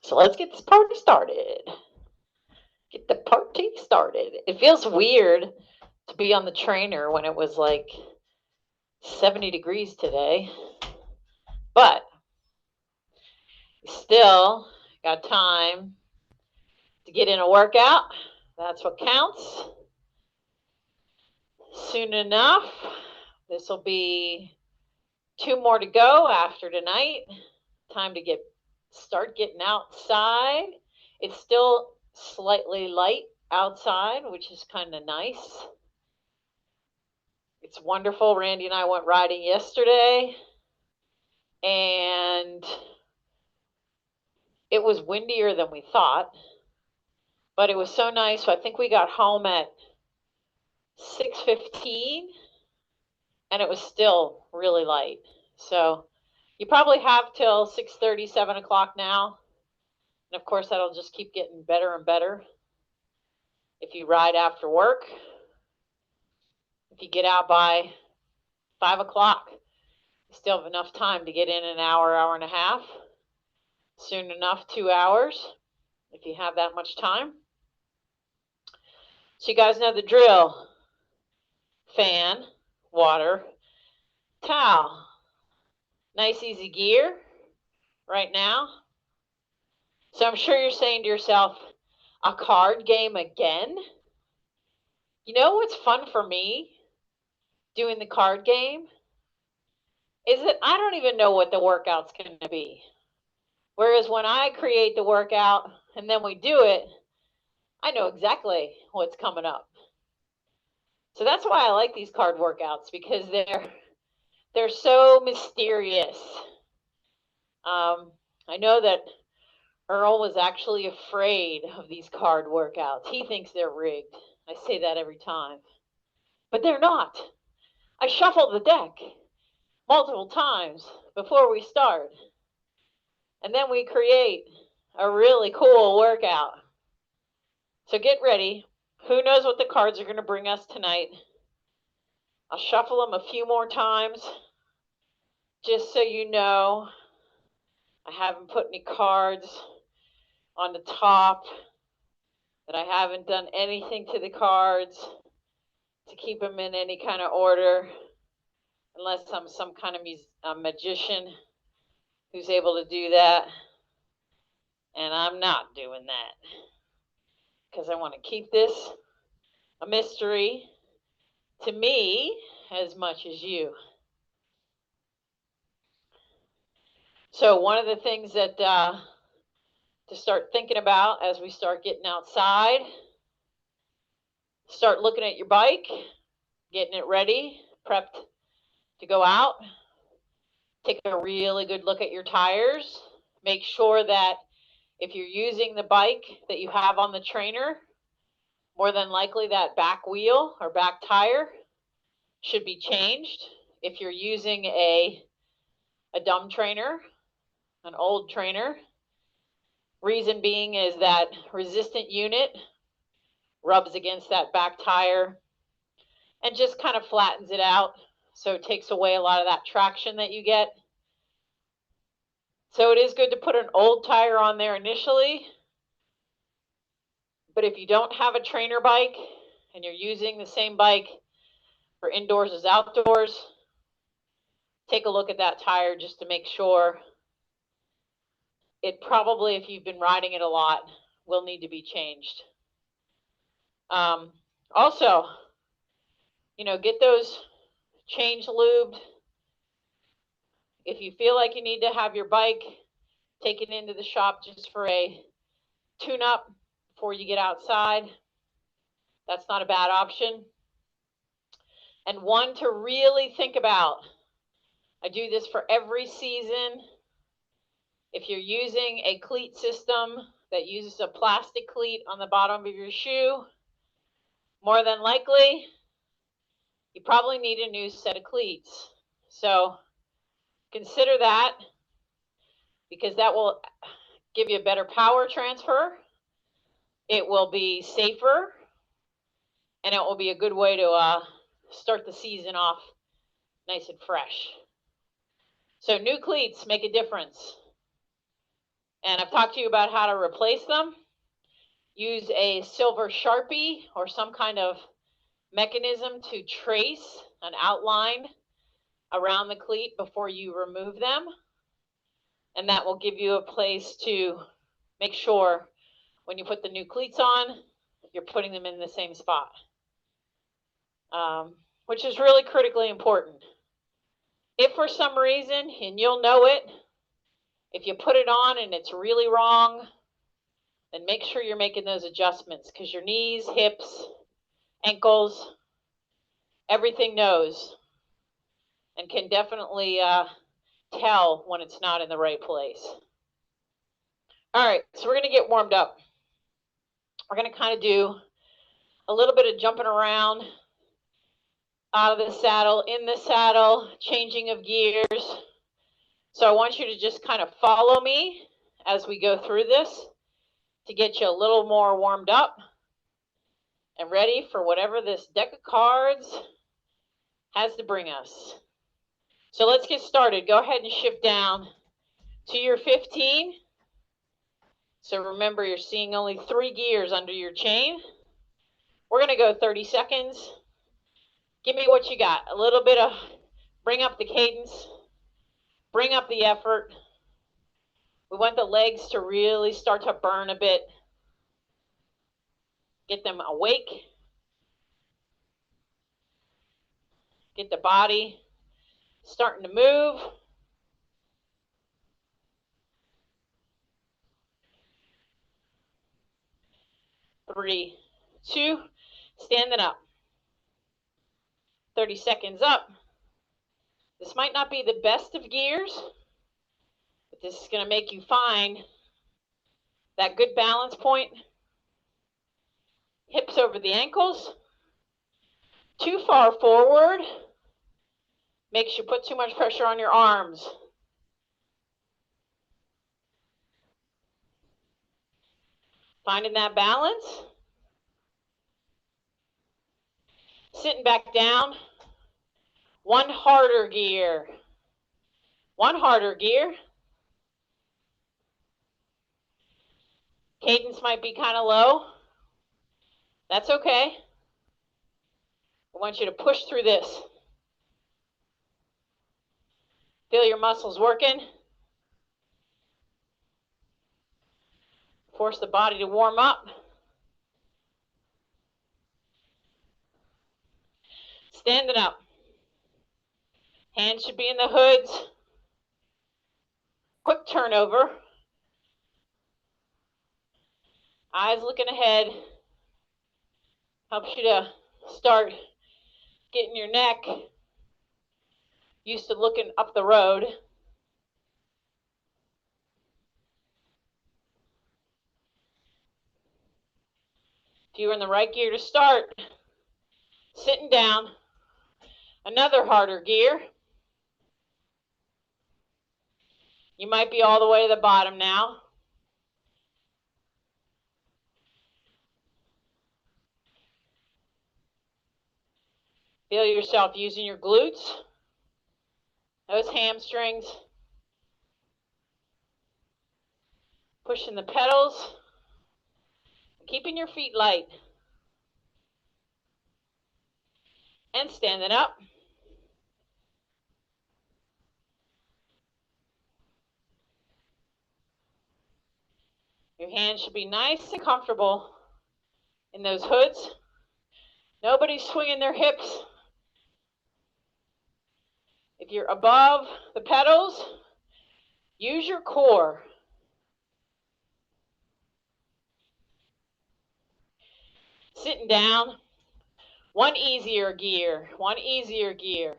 So let's get this party started. Get the party started. It feels weird to be on the trainer when it was like 70 degrees today, but still got time to get in a workout. That's what counts. Soon enough, this will be 2 more to go after tonight. Time to start getting outside. It's still slightly light outside, which is kind of nice. It's wonderful. Randy and I went riding yesterday, and it was windier than we thought, but it was so nice. So I think we got home at 6:15, and it was still really light. So you probably have till 6:30, 7 o'clock now. And of course, that'll just keep getting better and better. If you ride after work, if you get out by 5 o'clock, you still have enough time to get in an hour, hour and a half. Soon enough, 2 hours, if you have that much time. So you guys know the drill. Fan, water, towel. Nice, easy gear right now. So I'm sure you're saying to yourself, a card game again? You know what's fun for me doing the card game? Is that I don't even know what the workout's going to be. Whereas when I create the workout and then we do it, I know exactly what's coming up. So that's why I like these card workouts, because they're so mysterious. I know that Earl was actually afraid of these card workouts. He thinks they're rigged. I say that every time. But they're not. I shuffle the deck multiple times before we start. And then we create a really cool workout. So get ready. Who knows what the cards are going to bring us tonight? I'll shuffle them a few more times just so you know. I haven't put any cards on the top, that I haven't done anything to the cards to keep them in any kind of order, unless I'm some kind of magician who's able to do that. And I'm not doing that, because I want to keep this a mystery to me as much as you. So one of the things that to start thinking about as we start getting outside, start looking at your bike, getting it ready, prepped to go out. Take a really good look at your tires. Make sure that if you're using the bike that you have on the trainer, more than likely that back wheel or back tire should be changed. If you're using a dumb trainer, an old trainer, reason being is that resistant unit rubs against that back tire and just kind of flattens it out. So it takes away a lot of that traction that you get. So it is good to put an old tire on there initially. But if you don't have a trainer bike and you're using the same bike for indoors as outdoors, take a look at that tire just to make sure. It probably, if you've been riding it a lot, will need to be changed. Also, get those change lubed. If you feel like you need to have your bike taken into the shop just for a tune-up before you get outside, that's not a bad option. And one to really think about, I do this for every season. If you're using a cleat system that uses a plastic cleat on the bottom of your shoe, more than likely, you probably need a new set of cleats. So consider that, because that will give you a better power transfer. It will be safer, and it will be a good way to start the season off nice and fresh. So new cleats make a difference. And I've talked to you about how to replace them. Use a silver Sharpie or some kind of mechanism to trace an outline around the cleat before you remove them. And that will give you a place to make sure when you put the new cleats on, you're putting them in the same spot, which is really critically important. If for some reason, and you'll know it, if you put it on and it's really wrong, then make sure you're making those adjustments, because your knees, hips, ankles, everything knows and can definitely tell when it's not in the right place. All right, so we're going to get warmed up. We're going to kind of do a little bit of jumping around out of the saddle, in the saddle, changing of gears. So I want you to just kind of follow me as we go through this to get you a little more warmed up and ready for whatever this deck of cards has to bring us. So let's get started. Go ahead and shift down to your 15. So remember, you're seeing only 3 gears under your chain. We're going to go 30 seconds. Give me what you got. A little bit of, bring up the cadence, bring up the effort. We want the legs to really start to burn a bit. Get them awake. Get the body starting to move. Three, two, standing up. 30 seconds up. This might not be the best of gears, but this is going to make you find that good balance point. Hips over the ankles. Too far forward makes you put too much pressure on your arms. Finding that balance. Sitting back down. One harder gear. One harder gear. Cadence might be kind of low. That's okay. I want you to push through this. Feel your muscles working. Force the body to warm up. Standing up. Hands should be in the hoods. Quick turnover. Eyes looking ahead. Helps you to start getting your neck used to looking up the road. If you were in the right gear to start, sitting down, another harder gear. You might be all the way to the bottom now. Feel yourself using your glutes, those hamstrings, pushing the pedals, keeping your feet light, and standing up. Your hands should be nice and comfortable in those hoods. Nobody's swinging their hips. If you're above the pedals, use your core. Sitting down, one easier gear, one easier gear.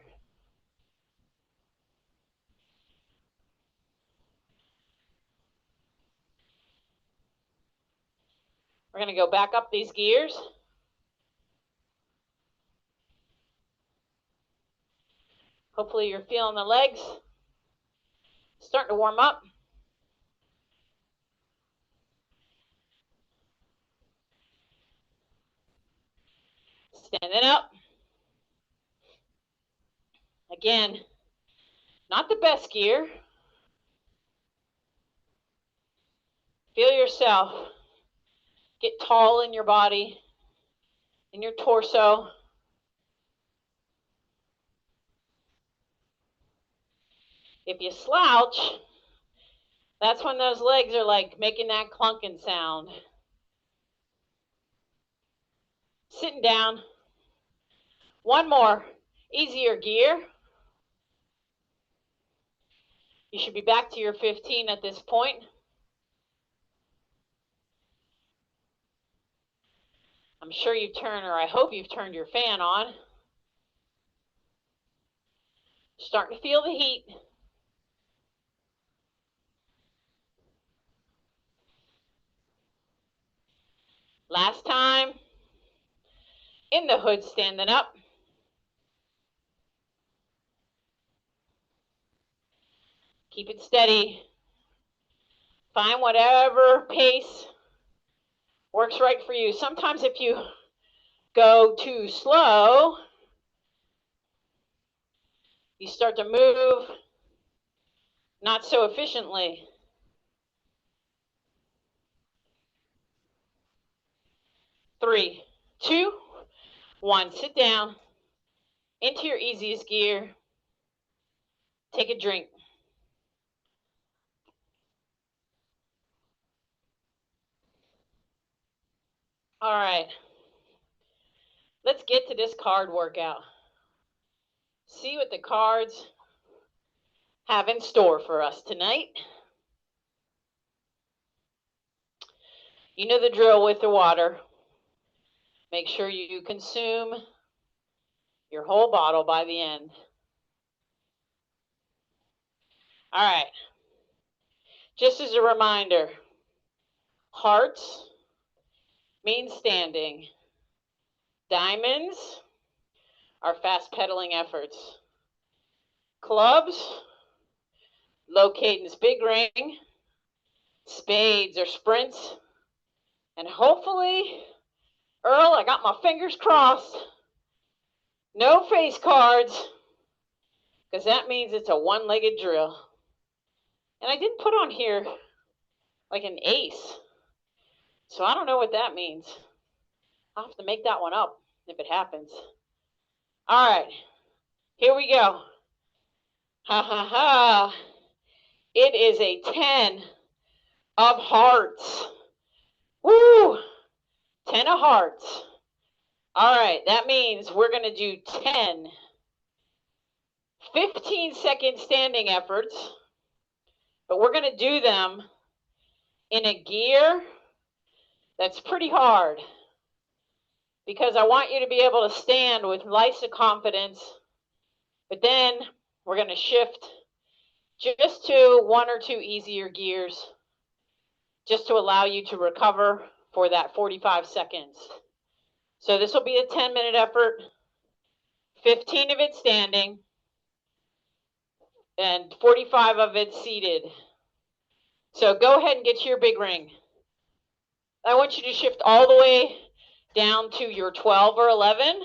We're going to go back up these gears. Hopefully you're feeling the legs starting to warm up. Standing up. Again, not the best gear. Feel yourself get tall in your body, in your torso. If you slouch, that's when those legs are like making that clunking sound. Sitting down. One more. Easier gear. You should be back to your 15 at this point. I'm sure you've turned, or I hope you've turned your fan on. Starting to feel the heat. Last time. In the hood, standing up. Keep it steady. Find whatever pace works right for you. Sometimes if you go too slow, you start to move not so efficiently. 3, 2, 1. Sit down into your easiest gear. Take a drink. All right. Let's get to this card workout. See what the cards have in store for us tonight. You know the drill with the water. Make sure you consume your whole bottle by the end. All right. Just as a reminder, hearts mean standing. Diamonds are fast pedaling efforts. Clubs, low cadence big ring. Spades are sprints. And hopefully, Earl, I got my fingers crossed. No face cards, because that means it's a one-legged drill. And I didn't put on here like an ace. So I don't know what that means. I'll have to make that one up if it happens. All right, here we go. Ha ha ha. It is a 10 of hearts. Woo! 10 of hearts. All right, that means we're going to do 10 15-second standing efforts, but we're going to do them in a gear that's pretty hard, because I want you to be able to stand with lots of confidence, but then we're going to shift just to 1 or 2 easier gears, just to allow you to recover for that 45 seconds. So this will be a 10-minute effort, 15 of it standing, and 45 of it seated. So go ahead and get to your big ring. I want you to shift all the way down to your 12 or 11,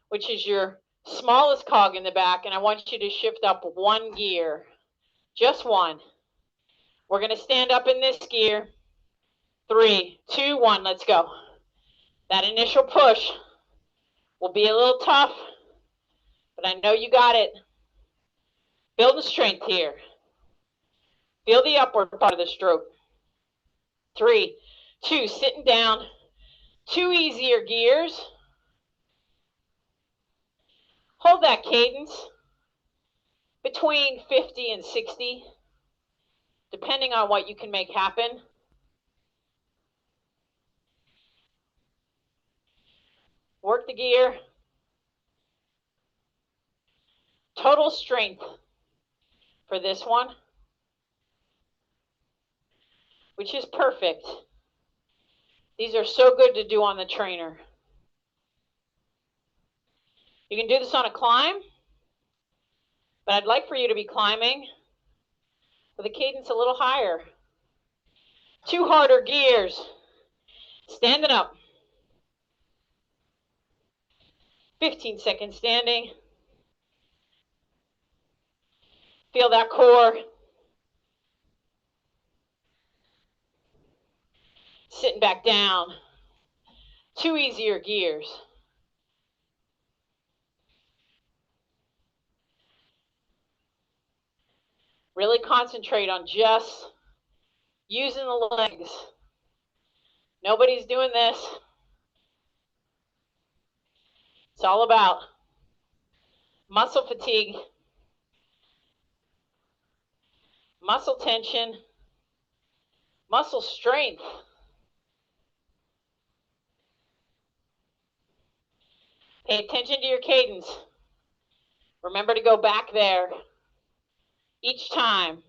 which is your smallest cog in the back, and I want you to shift up 1 gear, just 1. We're going to stand up in this gear. 3, 2, 1, let's go. That initial push will be a little tough, but I know you got it. Building strength here. Feel the upward part of the stroke. 3, 2, sitting down. 2 easier gears. Hold that cadence between 50 and 60, depending on what you can make happen. Work the gear. Total strength for this one, which is perfect. These are so good to do on the trainer. You can do this on a climb, but I'd like for you to be climbing with a cadence a little higher. 2 harder gears. Standing up. 15 seconds standing. Feel that core. Sitting back down. 2 easier gears. Really concentrate on just using the legs. Nobody's doing this. It's all about muscle fatigue, muscle tension, muscle strength. Pay attention to your cadence. Remember to go back there each time.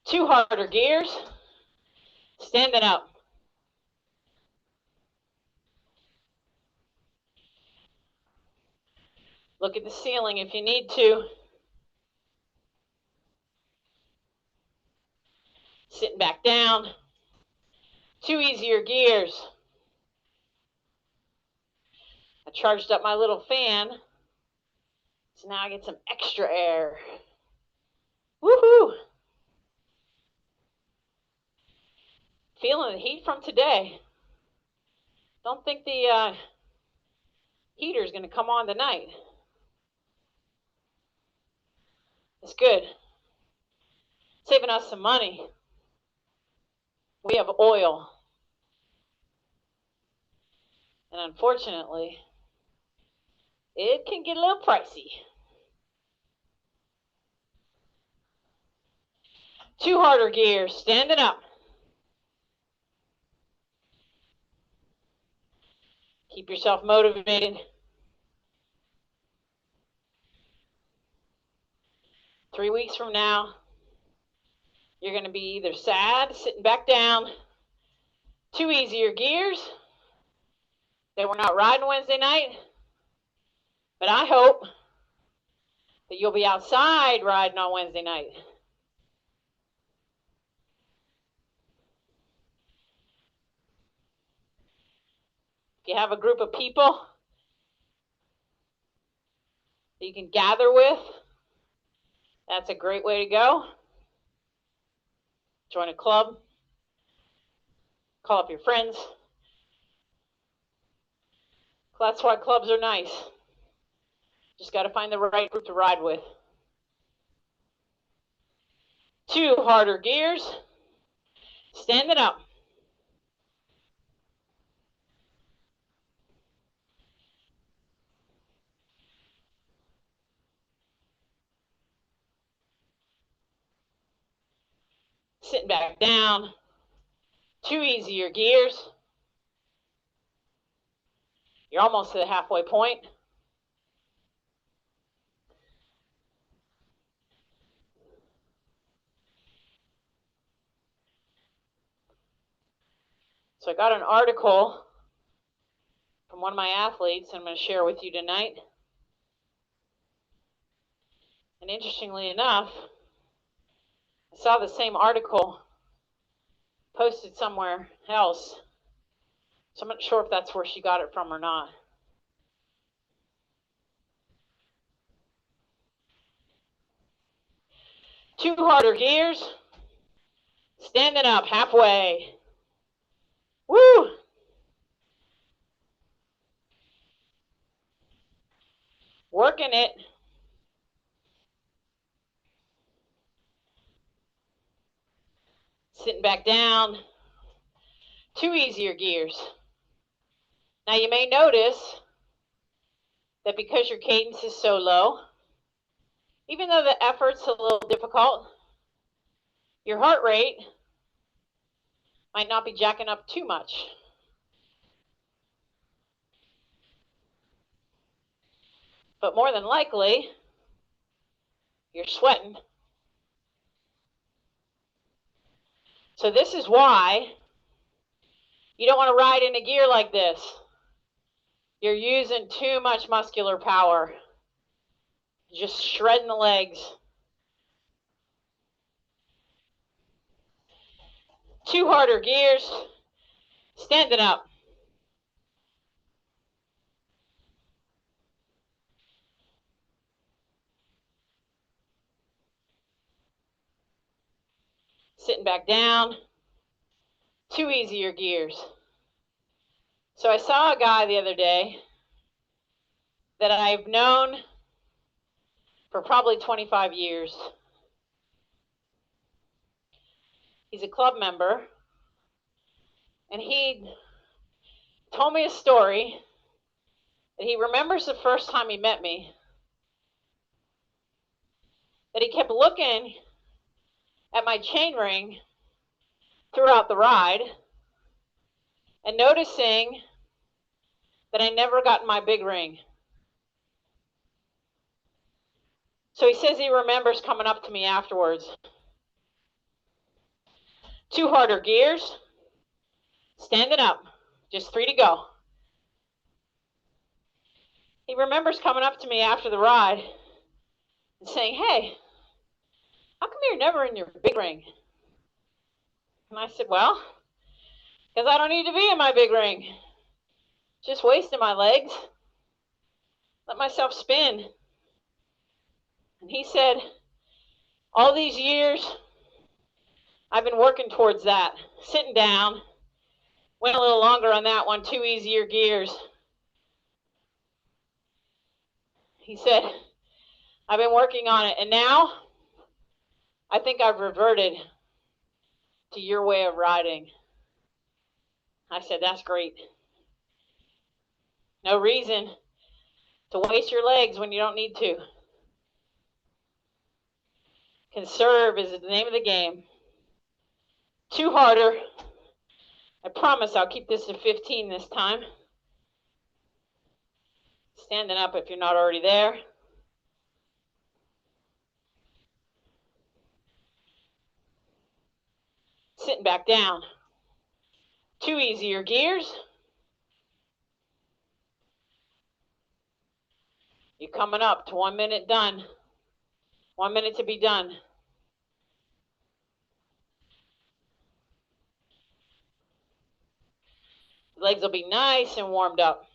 2 harder gears. Standing up. Look at the ceiling if you need to. Sitting back down. 2 easier gears. I charged up my little fan, so now I get some extra air. Woohoo! Feeling the heat from today. Don't think the heater is going to come on tonight. It's good. Saving us some money. We have oil. And unfortunately, it can get a little pricey. 2 harder gears, standing up. Keep yourself motivated. 3 weeks from now, you're going to be either sad, sitting back down, 2 easier gears, that we're not riding Wednesday night, but I hope that you'll be outside riding on Wednesday night. If you have a group of people that you can gather with, that's a great way to go. Join a club. Call up your friends. That's why clubs are nice. Just got to find the right group to ride with. 2 harder gears. Standing up. Sitting back down. 2 easier gears. You're almost to the halfway point. So I got an article from one of my athletes I'm going to share with you tonight. And interestingly enough, I saw the same article posted somewhere else. So I'm not sure if that's where she got it from or not. Two harder gears. Standing up halfway. Woo! Working it. Sitting back down. 2 easier gears. Now you may notice that because your cadence is so low, even though the effort's a little difficult, your heart rate might not be jacking up too much. But more than likely, you're sweating. So this is why you don't want to ride in a gear like this. You're using too much muscular power. Just shredding the legs. 2 harder gears. Standing up. Sitting back down. 2 easier gears. So I saw a guy the other day that I've known for probably 25 years. He's a club member, and he told me a story that he remembers the first time he met me, that he kept looking at my chain ring throughout the ride and noticing that I never got my big ring. So he says he remembers coming up to me afterwards. 2 harder gears, standing up, just 3 to go. He remembers coming up to me after the ride and saying, "Hey, how come you're never in your big ring?" And I said, "Well, because I don't need to be in my big ring. Just wasting my legs. Let myself spin." And he said, all these years, I've been working towards that. Sitting down, went a little longer on that one, 2 easier gears. He said, I've been working on it, and now I think I've reverted to your way of riding. I said, that's great. No reason to waste your legs when you don't need to. Conserve is the name of the game. 2 harder. I promise I'll keep this to 15 this time. Standing up if you're not already there. Sitting back down. 2 easier gears. You're coming up to 1 minute done. 1 minute to be done. Legs will be nice and warmed up.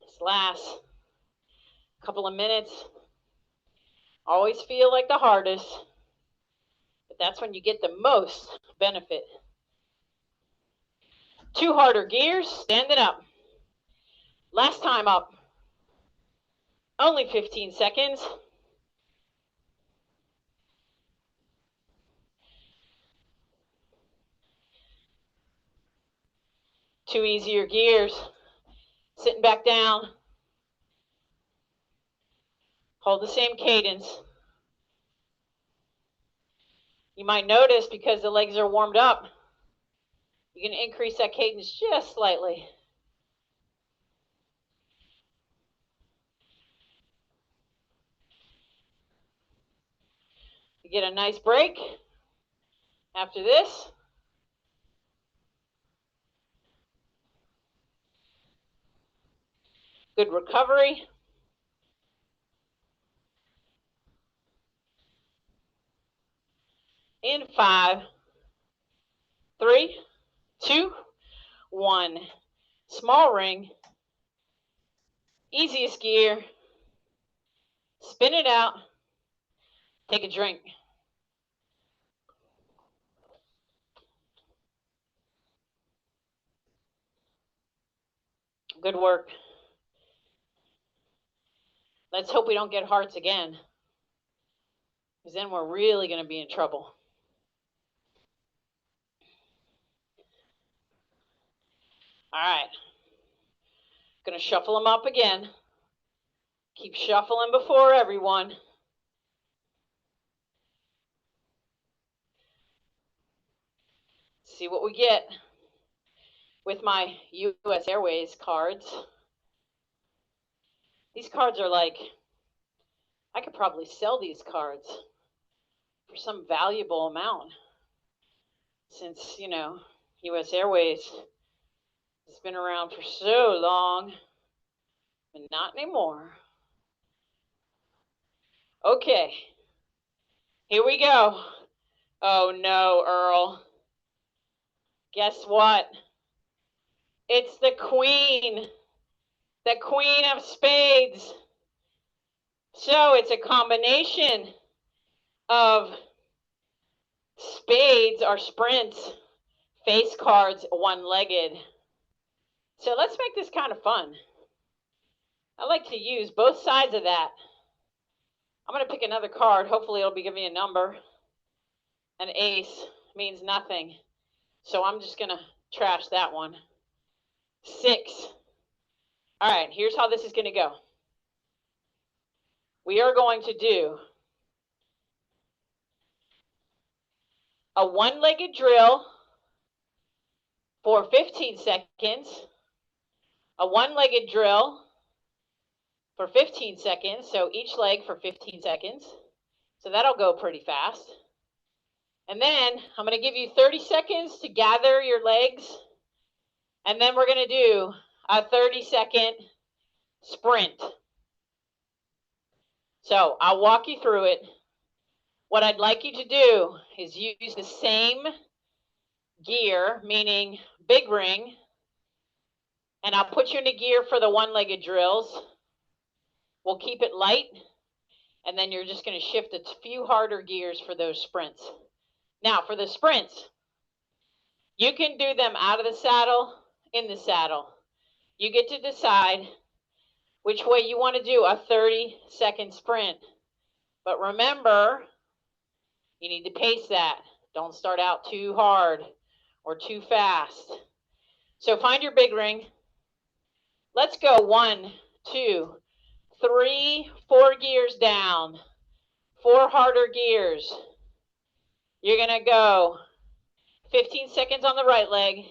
This last couple of minutes always feel like the hardest, but that's when you get the most benefit. 2 harder gears, standing up. Last time up. Only 15 seconds. Two easier gears. Sitting back down. Hold the same cadence. You might notice because the legs are warmed up, you can increase that cadence just slightly. You get a nice break after this. Good recovery. In 5, 3, 2, 1. Small ring. Easiest gear. Spin it out. Take a drink. Good work. Let's hope we don't get hearts again, because then we're really going to be in trouble. All right. Going to shuffle them up again. Keep shuffling before everyone. See what we get with my US Airways cards. These cards are like, I could probably sell these cards for some valuable amount, since, you know, US Airways has been around for so long, but not anymore. Okay, here we go. Oh no, Earl. Guess what? It's the queen of spades. So it's a combination of spades or sprints, face cards, one-legged. So let's make this kind of fun. I like to use both sides of that. I'm going to pick another card. Hopefully it'll be giving me a number. An ace means nothing. So I'm just going to trash that one. 6. All right, here's how this is going to go. We are going to do a one-legged drill for 15 seconds, a one-legged drill for 15 seconds, so each leg for 15 seconds. So that'll go pretty fast. And then I'm going to give you 30 seconds to gather your legs, and then we're going to do a 30-second sprint. So I'll walk you through it. What I'd like you to do is use the same gear, meaning big ring, and I'll put you in a gear for the one-legged drills. We'll keep it light, and then you're just going to shift a few harder gears for those sprints. Now, for the sprints, you can do them out of the saddle, in the saddle. You get to decide which way you want to do a 30-second sprint. But remember, you need to pace that. Don't start out too hard or too fast. So find your big ring. Let's go 1, 2, 3, 4 gears down. 4 harder gears. You're going to go 15 seconds on the right leg.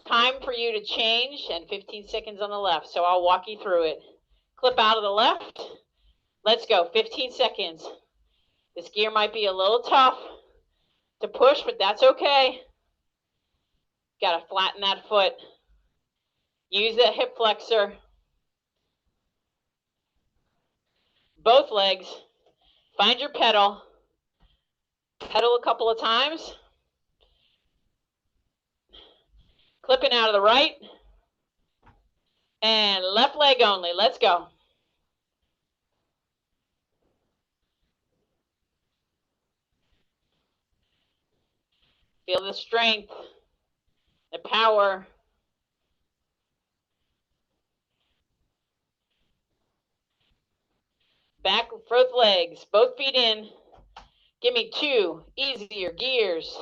Time for you to change, and 15 seconds on the left. So I'll walk you through it. Clip out of the left. Let's go. 15 seconds. This gear might be a little tough to push, but that's okay. Got to flatten that foot. Use the hip flexor. Both legs. Find your pedal. Pedal a couple of times. Clipping out of the right. And left leg only. Let's go. Feel the strength, the power. Back with both legs, both feet in. Give me 2 easier gears.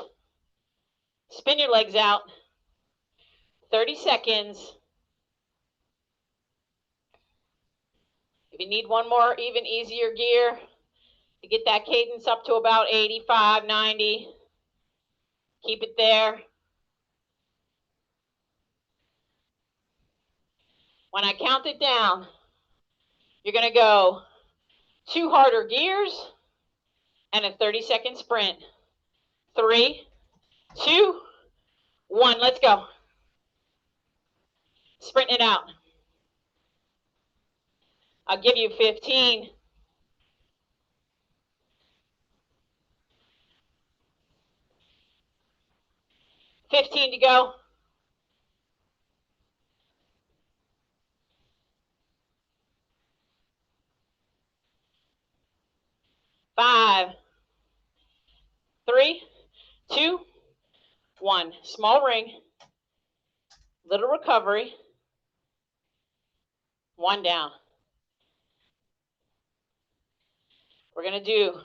Spin your legs out. 30 seconds. If you need one more even easier gear to get that cadence up to about 85, 90, keep it there. When I count it down, you're going to go 2 harder gears and a 30-second sprint. 3, 2, 1. Let's go. Sprint it out. I'll give you 15. 15 to go. 5, 3, 2, 1. Small ring. Little recovery. 1 down. We're going to do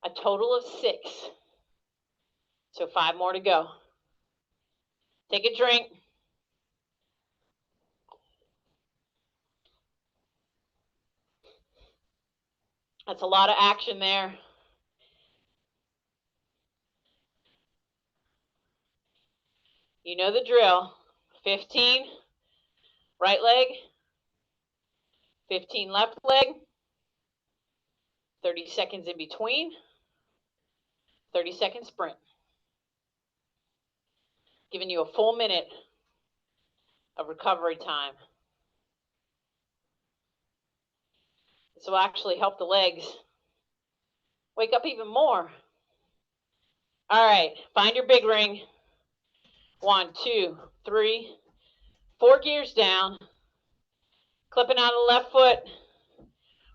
a total of 6. So 5 more to go. Take a drink. That's a lot of action there. You know the drill. 15 right leg, 15 left leg, 30 seconds in between, 30-second sprint. Giving you a full minute of recovery time. This will actually help the legs wake up even more. All right, find your big ring. 1, 2, 3, 4 gears down. Clipping out of the left foot.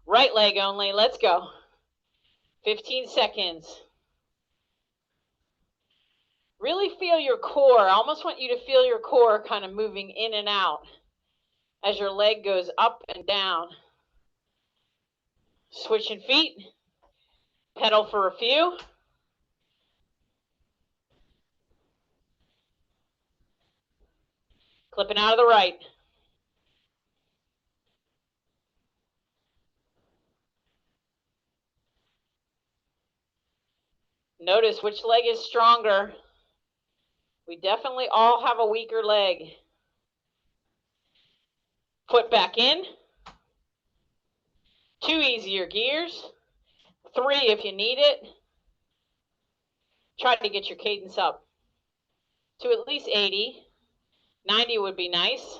Right leg only. Let's go. 15 seconds. Really feel your core. I almost want you to feel your core kind of moving in and out as your leg goes up and down. Switching feet. Pedal for a few. Clipping out of the right. Notice which leg is stronger. We definitely all have a weaker leg. Foot back in. 2 easier gears. 3 if you need it. Try to get your cadence up to at least 80. 90 would be nice.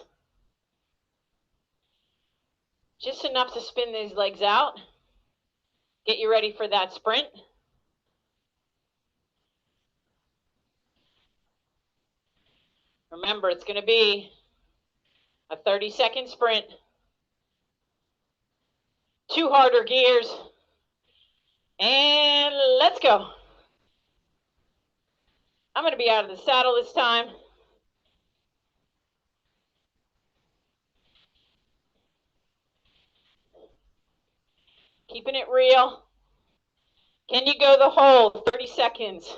Just enough to spin these legs out. Get you ready for that sprint. Remember, it's going to be a 30-second sprint. 2 harder gears. And let's go. I'm going to be out of the saddle this time. Keeping it real. Can you go the whole 30 seconds?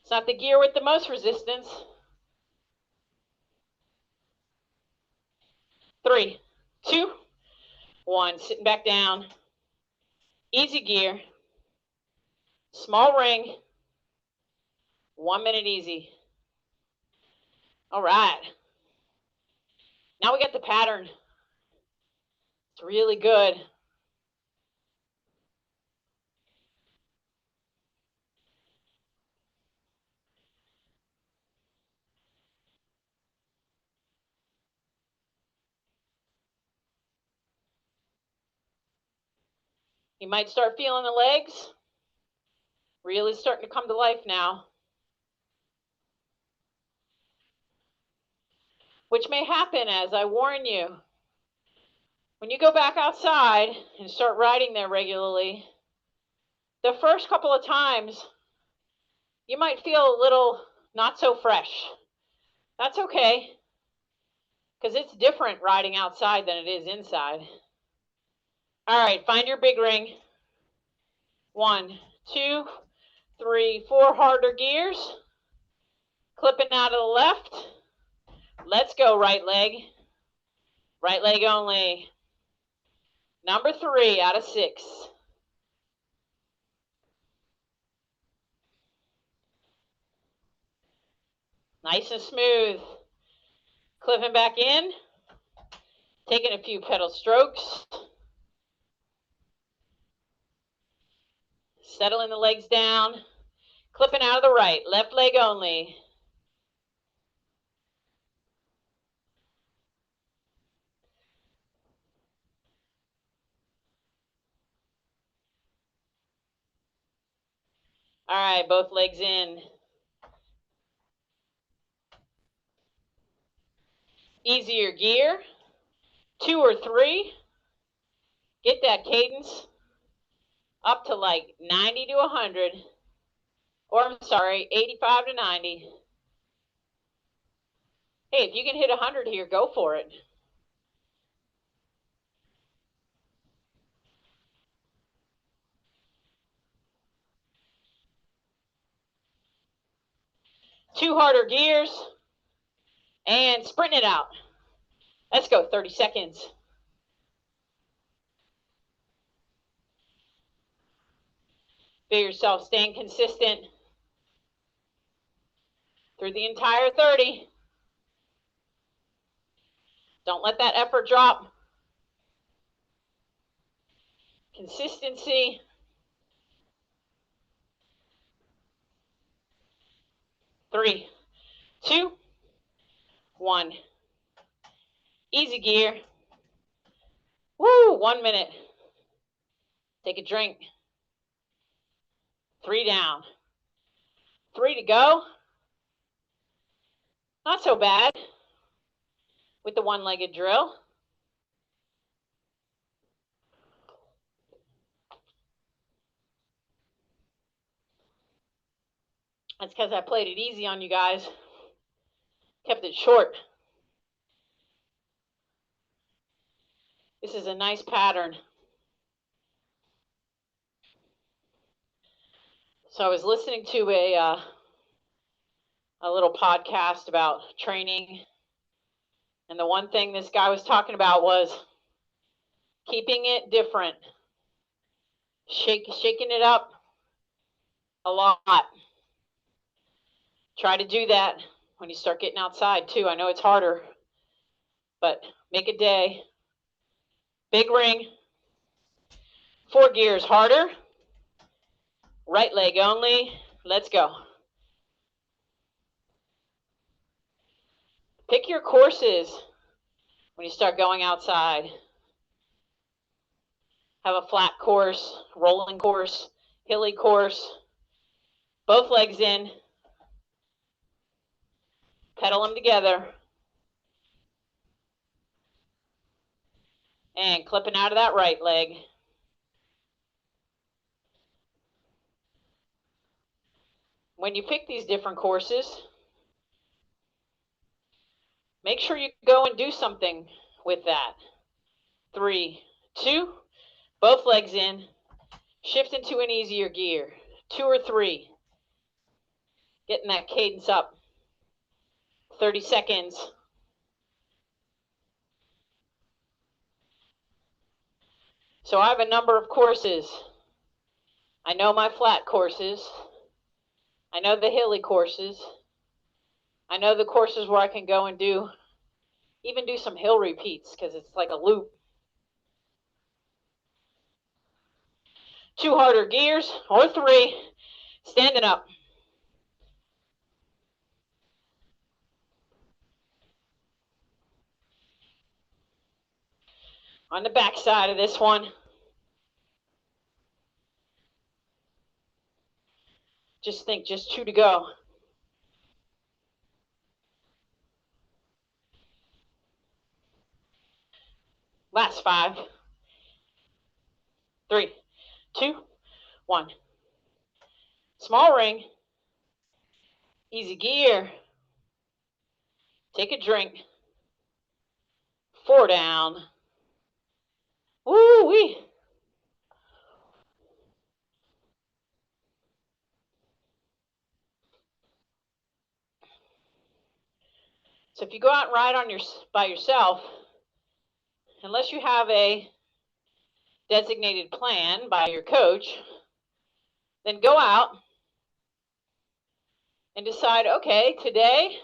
It's not the gear with the most resistance. 3, 2, 1. Sitting back down. Easy gear. Small ring. 1 minute easy. All right. Now we got the pattern. It's really good. You might start feeling the legs. Really starting to come to life now. Which may happen, as I warn you. When you go back outside and start riding there regularly, the first couple of times, you might feel a little not so fresh. That's okay, because it's different riding outside than it is inside. All right, find your big ring. 1, 2, 3, 4 harder gears. Clipping out of the left. Let's go, right leg. Right leg only. Number 3 out of 6. Nice and smooth. Clipping back in. Taking a few pedal strokes. Settling the legs down. Clipping out of the right. Left leg only. All right, both legs in. Easier gear. 2 or 3. Get that cadence up to like 90 to 100. Or I'm sorry, 85 to 90. Hey, if you can hit 100 here, go for it. Two harder gears. And sprinting it out. Let's go, 30 seconds. Feel yourself staying consistent through the entire 30. Don't let that effort drop. Consistency. 3, 2, 1. Easy gear. Woo, 1 minute. Take a drink. 3 down. 3 to go. Not so bad with the one-legged drill. That's because I played it easy on you guys. Kept it short. This is a nice pattern. So I was listening to a little podcast about training, and the one thing this guy was talking about was keeping it different, shaking it up a lot. Try to do that when you start getting outside too. I know it's harder, but make a day. Big ring, 4 gears, harder. Right leg only. Let's go. Pick your courses when you start going outside. Have a flat course, rolling course, hilly course. Both legs in. Pedal them together. And clipping out of that right leg. When you pick these different courses, make sure you go and do something with that. 3, 2, both legs in. Shift into an easier gear. 2 or 3. Getting that cadence up. 30 seconds. So I have a number of courses. I know my flat courses. I know the hilly courses. I know the courses where I can go and even do some hill repeats because it's like a loop. 2 harder gears or 3. Standing up. On the back side of this one. Just think, just 2 to go. Last 5. 3, 2, 1. Small ring. Easy gear. Take a drink. 4 down. Woo-wee. So if you go out and ride by yourself, unless you have a designated plan by your coach, then go out and decide, okay, today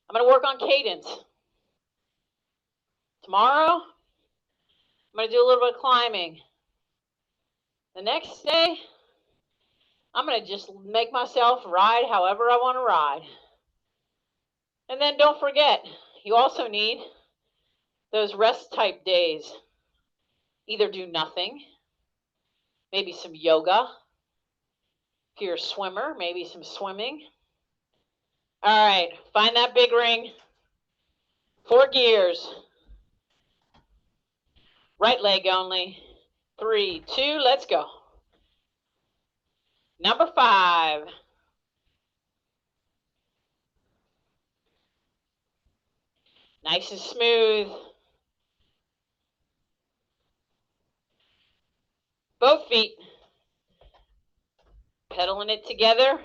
I'm going to work on cadence. Tomorrow, I'm going to do a little bit of climbing. The next day, I'm going to just make myself ride however I want to ride. And then don't forget, you also need those rest type days. Either do nothing, maybe some yoga. If you're a swimmer, maybe some swimming. All right, find that big ring. 4 gears. Right leg only. 3, 2, let's go. Number 5. Nice and smooth. Both feet. Pedaling it together.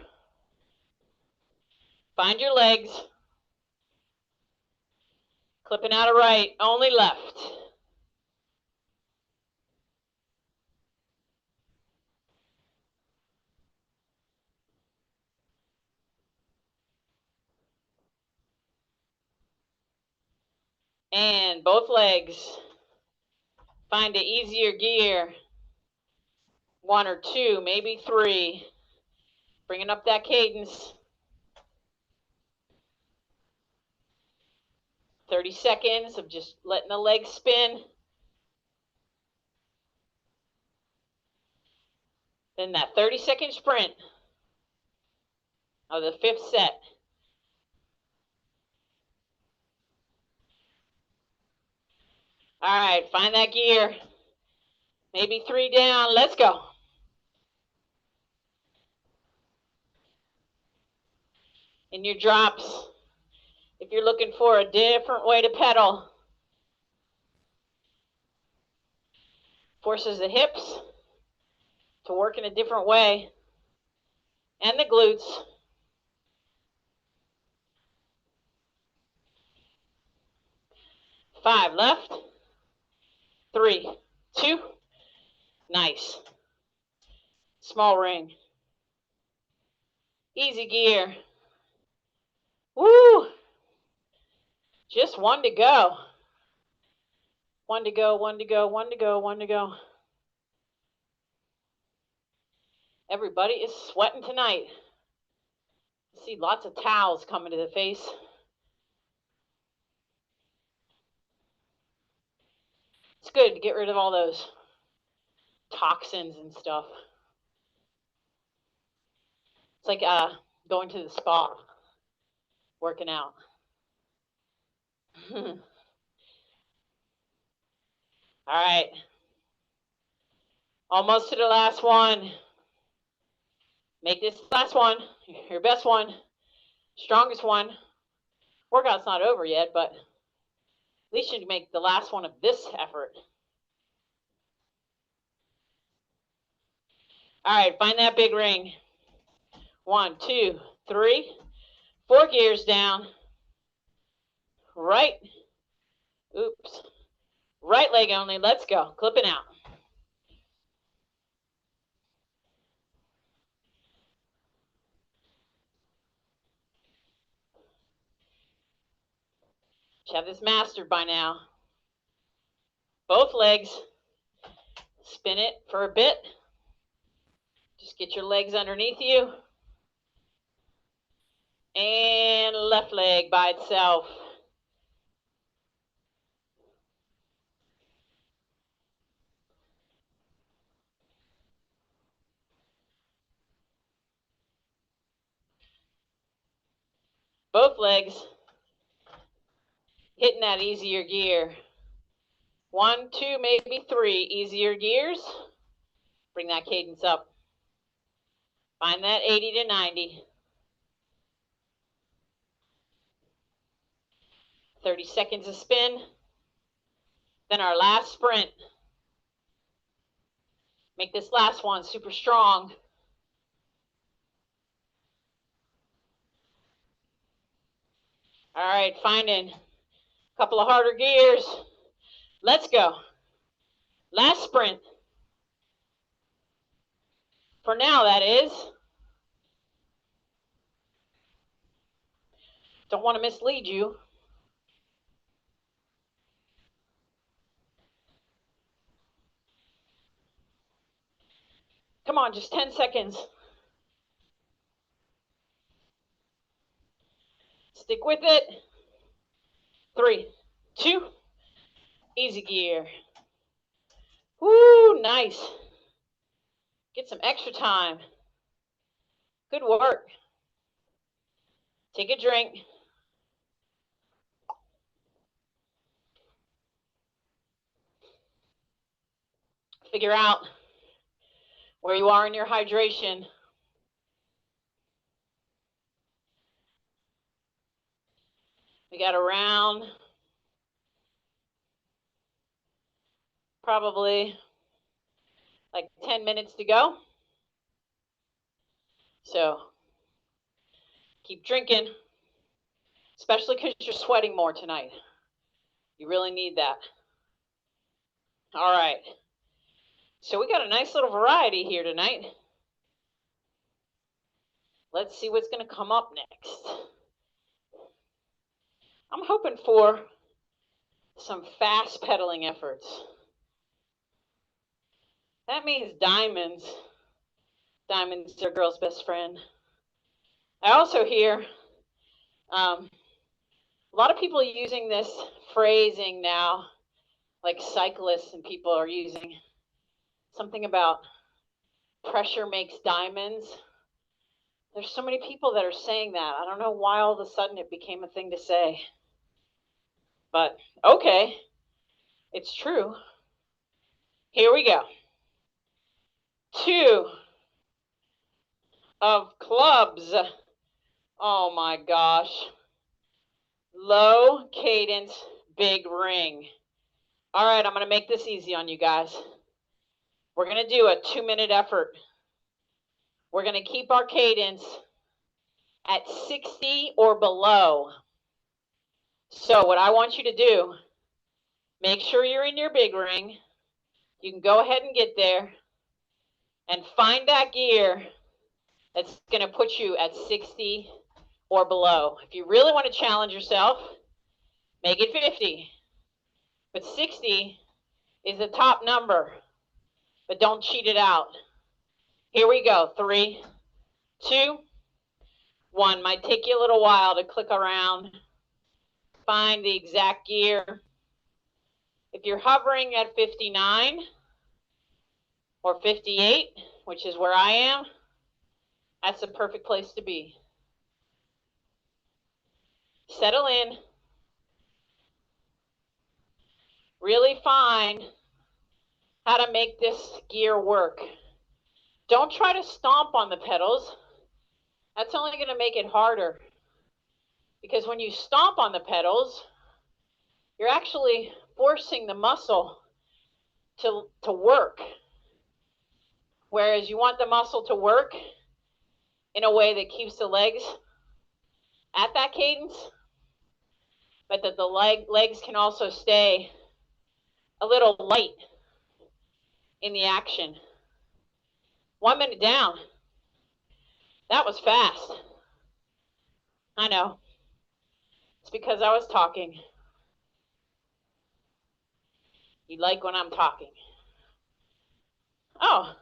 Find your legs. Clipping out of right, only left. And both legs. Find an easier gear. 1 or 2, maybe 3. Bringing up that cadence. 30 seconds of just letting the legs spin. Then that 30-second sprint of the 5th set. All right, find that gear. Maybe 3 down. Let's go. In your drops, if you're looking for a different way to pedal, forces the hips to work in a different way, and the glutes. Five left, 3, 2, nice. Small ring. Easy gear. Woo! Just 1 to go. 1 to go, 1 to go, 1 to go, 1 to go. Everybody is sweating tonight. See lots of towels coming to the face. It's good to get rid of all those toxins and stuff. It's like going to the spa, working out. All right. Almost to the last one. Make this last one your best one, strongest one. Workout's not over yet, but at least you make the last one of this effort. All right, find that big ring. 1, 2, 3, 4 gears down. Right. Oops. Right leg only. Let's go. Clipping out. Should have this mastered by now. Both legs. Spin it for a bit. Just get your legs underneath you. And left leg by itself. Both legs hitting that easier gear. 1, 2, maybe 3 easier gears. Bring that cadence up. Find that 80 to 90. 30 seconds of spin. Then our last sprint. Make this last one super strong. All right, finding a couple of harder gears. Let's go. Last sprint. For now, that is. Don't want to mislead you. Come on, just 10 seconds. Stick with it. 3, 2, easy gear. Woo, nice. Get some extra time. Good work. Take a drink. Figure out where you are in your hydration. We got around probably like 10 minutes to go. So keep drinking, especially because you're sweating more tonight. You really need that. All right. So we got a nice little variety here tonight. Let's see what's going to come up next. I'm hoping for some fast pedaling efforts. That means diamonds. Diamonds are girl's best friend. I also hear a lot of people using this phrasing now, like cyclists and people are using something about pressure makes diamonds. There's so many people that are saying that. I don't know why all of a sudden it became a thing to say. But okay, it's true. Here we go. 2 of clubs. Oh my gosh. Low cadence, big ring. All right, I'm going to make this easy on you guys. We're going to do a 2-minute effort. We're going to keep our cadence at 60 or below. So what I want you to do, make sure you're in your big ring. You can go ahead and get there and find that gear that's going to put you at 60 or below. If you really want to challenge yourself, make it 50. But 60 is the top number. But don't cheat it out. Here we go. 3, 2, 1. Might take you a little while to click around, find the exact gear. If you're hovering at 59 or 58, which is where I am, that's the perfect place to be. Settle in. Really find how to make this gear work. Don't try to stomp on the pedals. That's only going to make it harder. Because when you stomp on the pedals, you're actually forcing the muscle to work. Whereas you want the muscle to work in a way that keeps the legs at that cadence, but that the legs can also stay a little light in the action. 1 minute down. That was fast. I know. It's because I was talking. You like when I'm talking. Oh,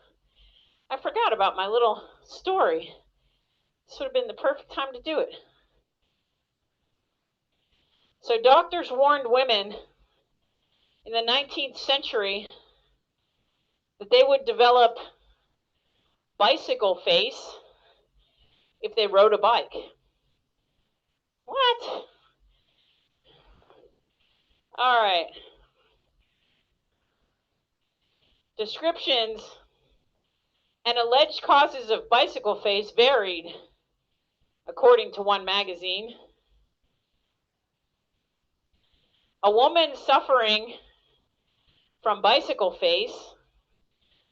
I forgot about my little story. This would have been the perfect time to do it. So doctors warned women in the 19th century that they would develop bicycle face if they rode a bike. What? All right. Descriptions and alleged causes of bicycle face varied, according to one magazine. A woman suffering from bicycle face.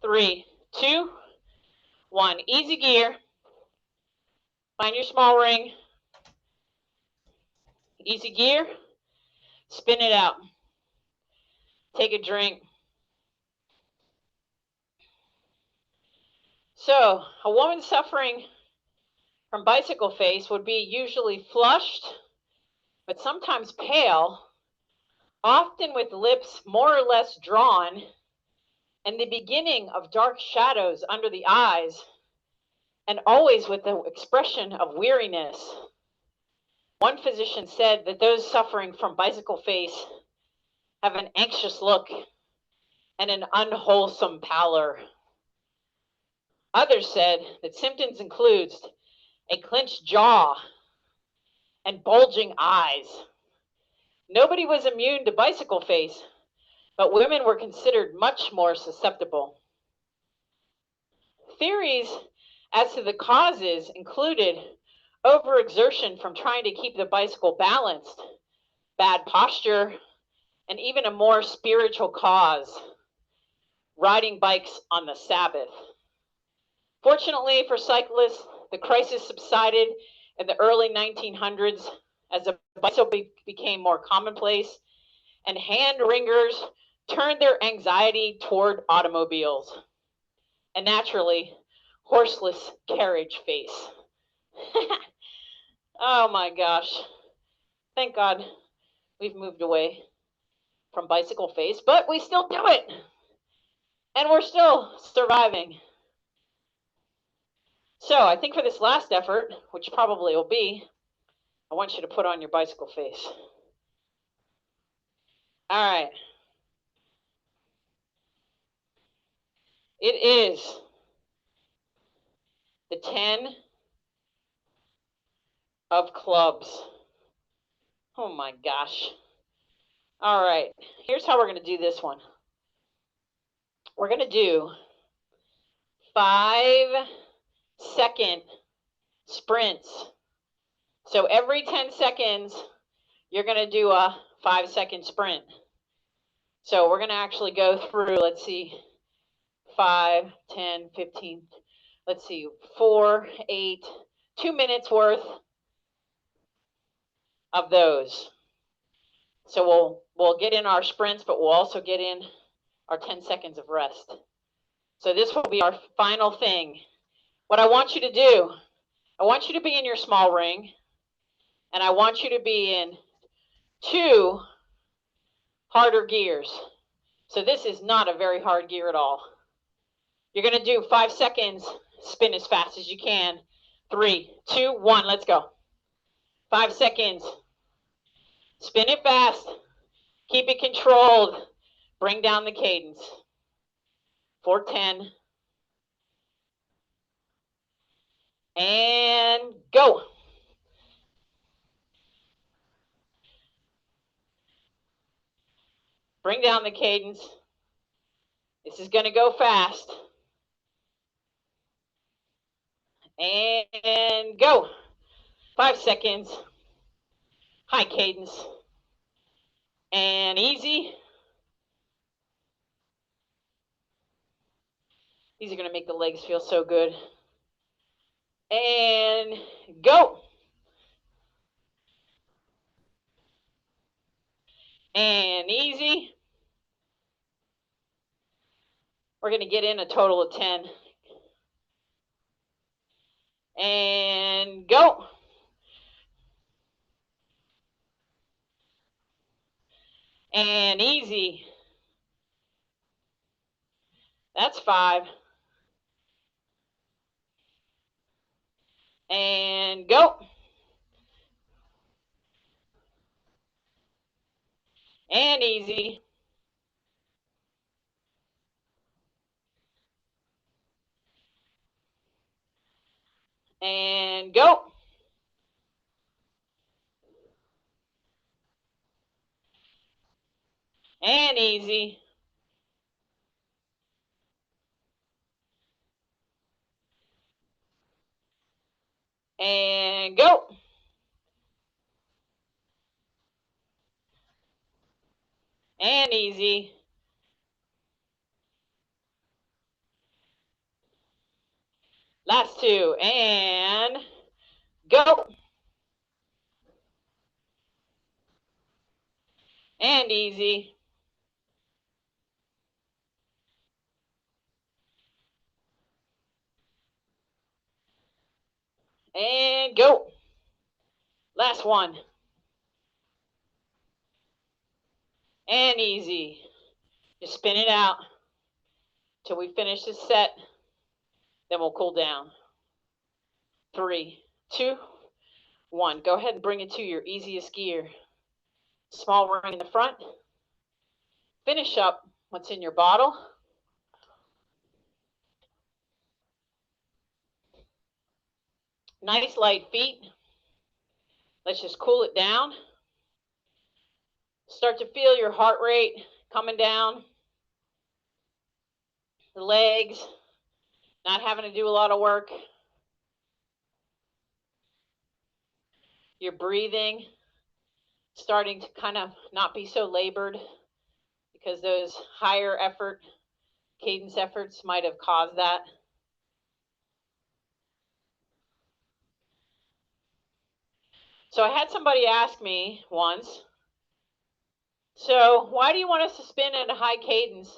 3, 2, 1. Easy gear. Find your small ring. Easy gear. Spin it out. Take a drink. So, a woman suffering from bicycle face would be usually flushed, but sometimes pale, often with lips more or less drawn, and the beginning of dark shadows under the eyes, and always with the expression of weariness. One physician said that those suffering from bicycle face have an anxious look and an unwholesome pallor. Others said that symptoms include a clenched jaw and bulging eyes. Nobody was immune to bicycle face, but women were considered much more susceptible. Theories as to the causes included overexertion from trying to keep the bicycle balanced, bad posture, and even a more spiritual cause, riding bikes on the Sabbath. Fortunately for cyclists, the crisis subsided in the early 1900s as the bicycle became more commonplace and hand wringers turned their anxiety toward automobiles and naturally horseless carriage face. Oh my gosh. Thank God we've moved away from bicycle face, but we still do it. And we're still surviving. So I think for this last effort, which probably will be, I want you to put on your bicycle face. All right. It is the 10 of clubs. Oh my gosh. All right, here's how we're going to do this one. We're going to do 5-second sprints. So every 10 seconds, you're going to do a 5-second sprint. So we're going to actually go through, let's see, 5, 10, 15, let's see, 4, 8, 2 minutes worth of those. So we'll get in our sprints, but we'll also get in our 10 seconds of rest. So this will be our final thing. What I want you to do, I want you to be in your small ring, and I want you to be in 2 harder gears. So this is not a very hard gear at all. You're going to do 5 seconds, spin as fast as you can. 3, 2, 1, let's go. 5 seconds. Spin it fast. Keep it controlled. Bring down the cadence. 4, 10. And go. Bring down the cadence. This is going to go fast. And go. 5 seconds. High cadence. And easy. These are going to make the legs feel so good. And go. And easy. We're going to get in a total of 10. And go. And easy. That's 5. And go. And easy. And go. And easy. And go. And easy. Last 2. And go. And easy. And go. Last 1. And easy. Just spin it out till we finish this set. Then we'll cool down. 3, 2, 1. Go ahead and bring it to your easiest gear. Small ring in the front. Finish up what's in your bottle. Nice light feet. Let's just cool it down. Start to feel your heart rate coming down. The legs, not having to do a lot of work. Your breathing starting to kind of not be so labored because those higher effort cadence efforts might have caused that. So I had somebody ask me once, so why do you want us to spin at a high cadence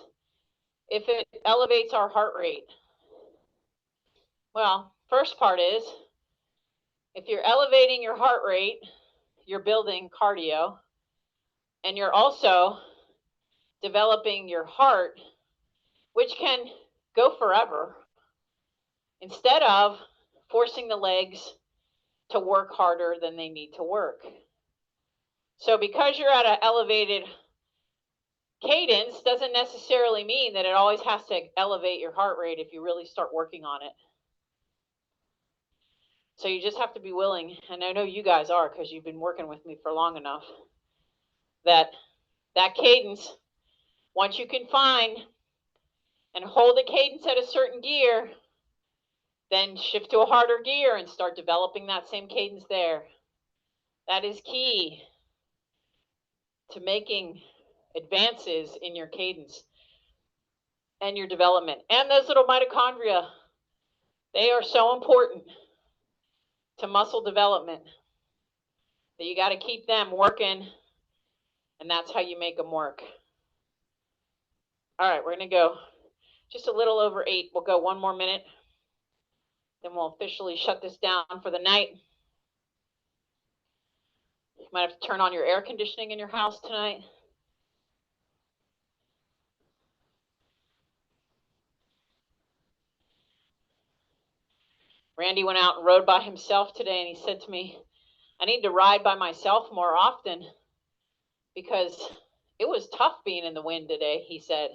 if it elevates our heart rate? Well, first part is, if you're elevating your heart rate, you're building cardio, and you're also developing your heart, which can go forever, instead of forcing the legs to work harder than they need to work. So because you're at an elevated cadence doesn't necessarily mean that it always has to elevate your heart rate if you really start working on it. So you just have to be willing, and I know you guys are because you've been working with me for long enough, that cadence, once you can find and hold the cadence at a certain gear, then shift to a harder gear and start developing that same cadence there. That is key to making advances in your cadence and your development. And those little mitochondria, they are so important to muscle development that you got to keep them working, and that's how you make them work. All right, we're going to go just a little over 8. We'll go 1 more minute, then we'll officially shut this down for the night. You might have to turn on your air conditioning in your house tonight. Randy went out and rode by himself today, and he said to me, I need to ride by myself more often because it was tough being in the wind today, he said.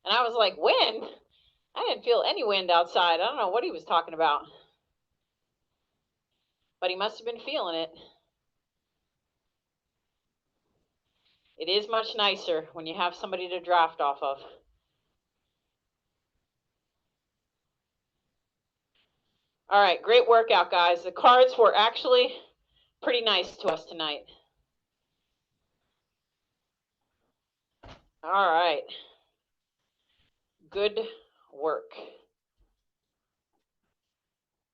And I was like, wind? I didn't feel any wind outside. I don't know what he was talking about. But he must have been feeling it. It is much nicer when you have somebody to draft off of. All right, great workout, guys. The cards were actually pretty nice to us tonight. All right. Good work.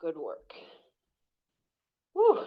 Good work. Whew.